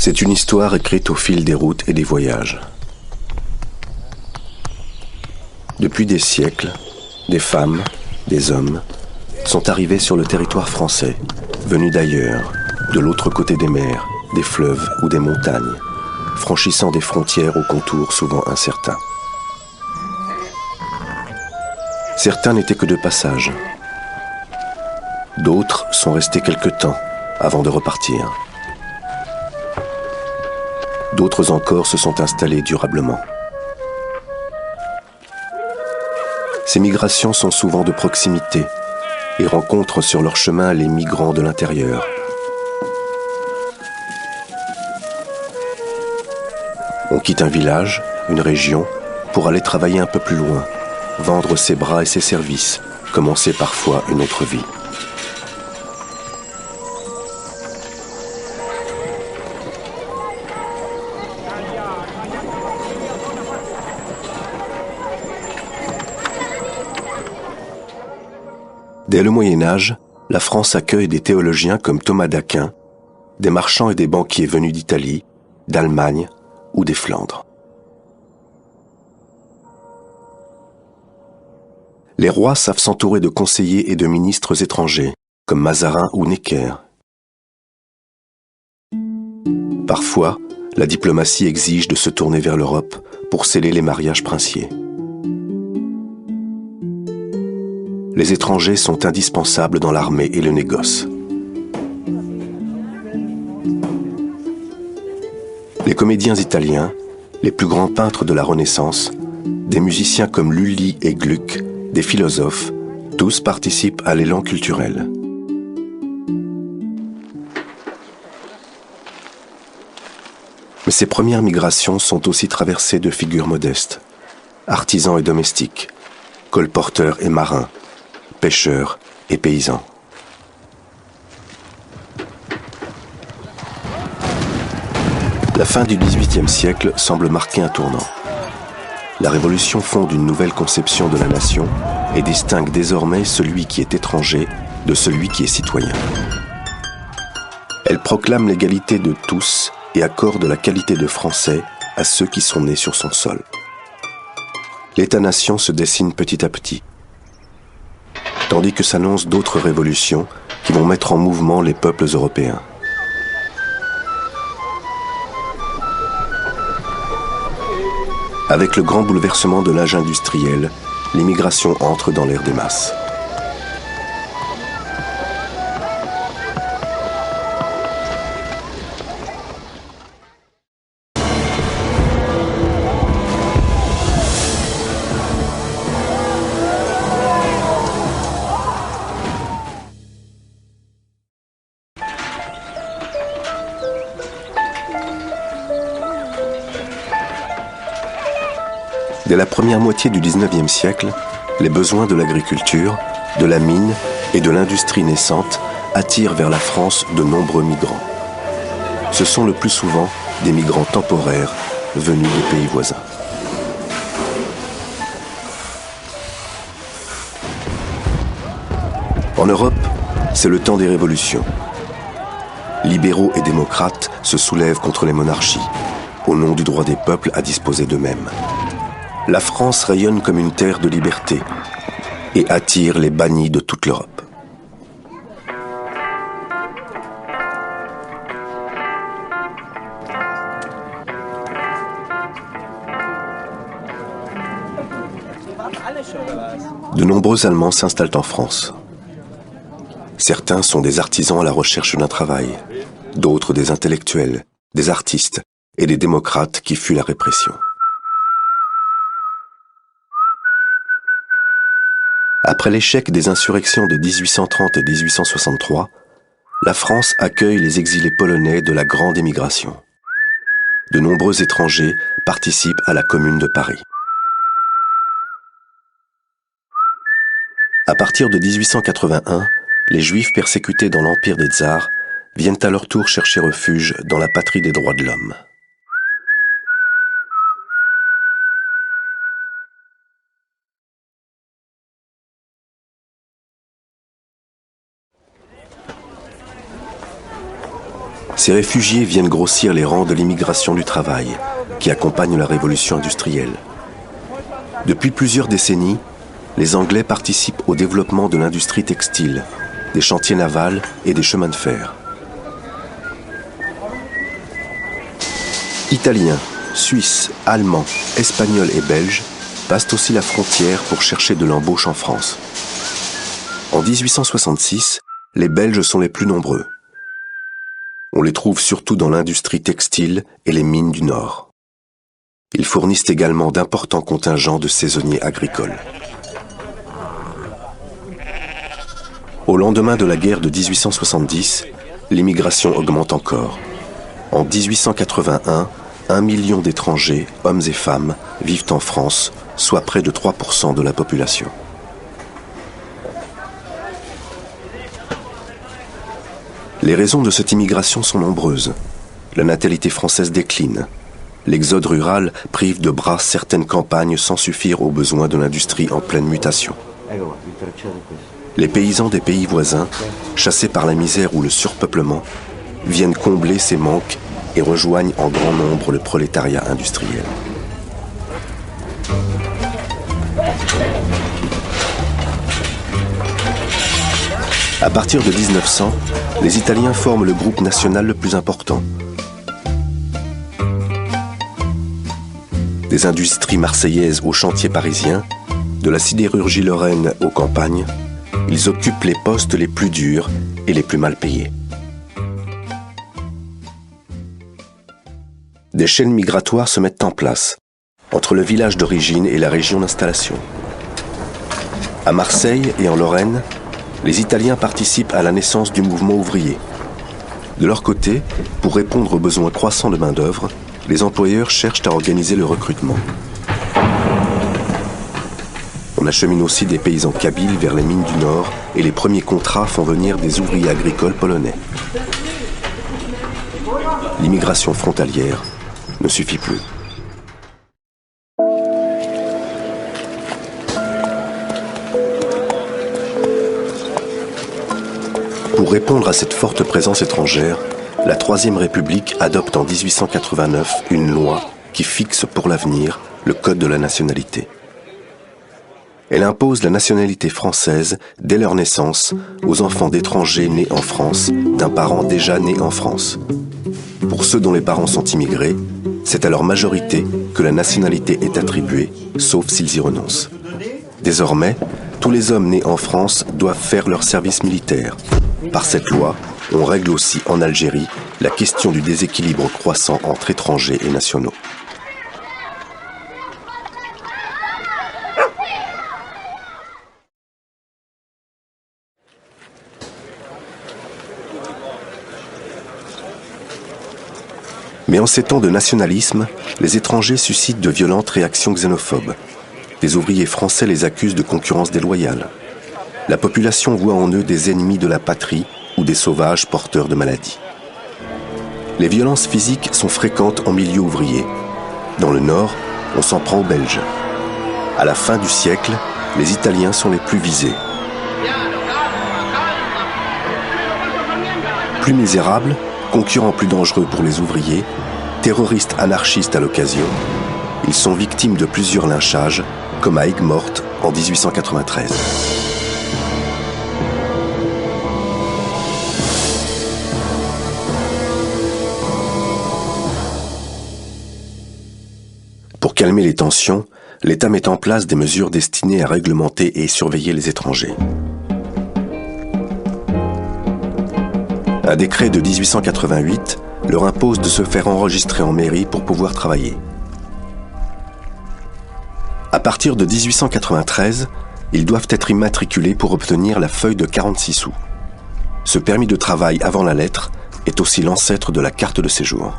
C'est une histoire écrite au fil des routes et des voyages. Depuis des siècles, des femmes, des hommes sont arrivés sur le territoire français, venus d'ailleurs, de l'autre côté des mers, des fleuves ou des montagnes, franchissant des frontières aux contours souvent incertains. Certains n'étaient que de passage. D'autres sont restés quelque temps avant de repartir. D'autres encore se sont installés durablement. Ces migrations sont souvent de proximité et rencontrent sur leur chemin les migrants de l'intérieur. On quitte un village, une région, pour aller travailler un peu plus loin, vendre ses bras et ses services, commencer parfois une autre vie. Dès le Moyen Âge, la France accueille des théologiens comme Thomas d'Aquin, des marchands et des banquiers venus d'Italie, d'Allemagne ou des Flandres. Les rois savent s'entourer de conseillers et de ministres étrangers, comme Mazarin ou Necker. Parfois, la diplomatie exige de se tourner vers l'Europe pour sceller les mariages princiers. Les étrangers sont indispensables dans l'armée et le négoce. Les comédiens italiens, les plus grands peintres de la Renaissance, des musiciens comme Lully et Gluck, des philosophes, tous participent à l'élan culturel. Mais ces premières migrations sont aussi traversées de figures modestes, artisans et domestiques, colporteurs et marins, pêcheurs et paysans. La fin du XVIIIe siècle semble marquer un tournant. La Révolution fonde une nouvelle conception de la nation et distingue désormais celui qui est étranger de celui qui est citoyen. Elle proclame l'égalité de tous et accorde la qualité de Français à ceux qui sont nés sur son sol. L'État-nation se dessine petit à petit, tandis que s'annoncent d'autres révolutions qui vont mettre en mouvement les peuples européens. Avec le grand bouleversement de l'âge industriel, l'immigration entre dans l'ère des masses. Dès la première moitié du XIXe siècle, les besoins de l'agriculture, de la mine et de l'industrie naissante attirent vers la France de nombreux migrants. Ce sont le plus souvent des migrants temporaires venus des pays voisins. En Europe, c'est le temps des révolutions. Libéraux et démocrates se soulèvent contre les monarchies, au nom du droit des peuples à disposer d'eux-mêmes. La France rayonne comme une terre de liberté et attire les bannis de toute l'Europe. De nombreux Allemands s'installent en France. Certains sont des artisans à la recherche d'un travail, d'autres des intellectuels, des artistes et des démocrates qui fuient la répression. Après l'échec des insurrections de 1830 et 1863, la France accueille les exilés polonais de la grande émigration. De nombreux étrangers participent à la Commune de Paris. À partir de 1881, les Juifs persécutés dans l'Empire des Tsars viennent à leur tour chercher refuge dans la patrie des droits de l'homme. Ces réfugiés viennent grossir les rangs de l'immigration du travail, qui accompagne la révolution industrielle. Depuis plusieurs décennies, les Anglais participent au développement de l'industrie textile, des chantiers navals et des chemins de fer. Italiens, Suisses, Allemands, Espagnols et Belges passent aussi la frontière pour chercher de l'embauche en France. En 1866, les Belges sont les plus nombreux. On les trouve surtout dans l'industrie textile et les mines du Nord. Ils fournissent également d'importants contingents de saisonniers agricoles. Au lendemain de la guerre de 1870, l'immigration augmente encore. En 1881, 1 million d'étrangers, hommes et femmes, vivent en France, soit près de 3% de la population. Les raisons de cette immigration sont nombreuses. La natalité française décline. L'exode rural prive de bras certaines campagnes sans suffire aux besoins de l'industrie en pleine mutation. Les paysans des pays voisins, chassés par la misère ou le surpeuplement, viennent combler ces manques et rejoignent en grand nombre le prolétariat industriel. À partir de 1900, les Italiens forment le groupe national le plus important. Des industries marseillaises aux chantiers parisiens, de la sidérurgie lorraine aux campagnes, ils occupent les postes les plus durs et les plus mal payés. Des chaînes migratoires se mettent en place, entre le village d'origine et la région d'installation. À Marseille et en Lorraine, les Italiens participent à la naissance du mouvement ouvrier. De leur côté, pour répondre aux besoins croissants de main-d'œuvre, les employeurs cherchent à organiser le recrutement. On achemine aussi des paysans kabyles vers les mines du Nord et les premiers contrats font venir des ouvriers agricoles polonais. L'immigration frontalière ne suffit plus. Pour répondre à cette forte présence étrangère, la Troisième République adopte en 1889 une loi qui fixe pour l'avenir le Code de la nationalité. Elle impose la nationalité française dès leur naissance aux enfants d'étrangers nés en France d'un parent déjà né en France. Pour ceux dont les parents sont immigrés, c'est à leur majorité que la nationalité est attribuée, sauf s'ils y renoncent. Désormais, tous les hommes nés en France doivent faire leur service militaire. Par cette loi, on règle aussi en Algérie la question du déséquilibre croissant entre étrangers et nationaux. Mais en ces temps de nationalisme, les étrangers suscitent de violentes réactions xénophobes. Des ouvriers français les accusent de concurrence déloyale. La population voit en eux des ennemis de la patrie ou des sauvages porteurs de maladies. Les violences physiques sont fréquentes en milieu ouvrier. Dans le Nord, on s'en prend aux Belges. À la fin du siècle, les Italiens sont les plus visés. Plus misérables, concurrents plus dangereux pour les ouvriers, terroristes anarchistes à l'occasion, ils sont victimes de plusieurs lynchages, comme à Aigues-Mortes en 1893. Pour calmer les tensions, l'État met en place des mesures destinées à réglementer et surveiller les étrangers. Un décret de 1888 leur impose de se faire enregistrer en mairie pour pouvoir travailler. À partir de 1893, ils doivent être immatriculés pour obtenir la feuille de 46 sous. Ce permis de travail avant la lettre est aussi l'ancêtre de la carte de séjour.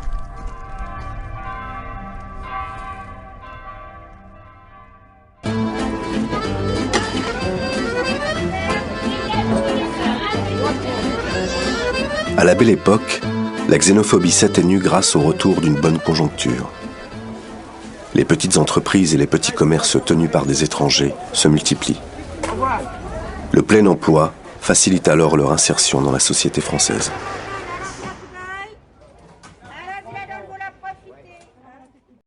À la Belle Époque, la xénophobie s'atténue grâce au retour d'une bonne conjoncture. Les petites entreprises et les petits commerces tenus par des étrangers se multiplient. Le plein emploi facilite alors leur insertion dans la société française.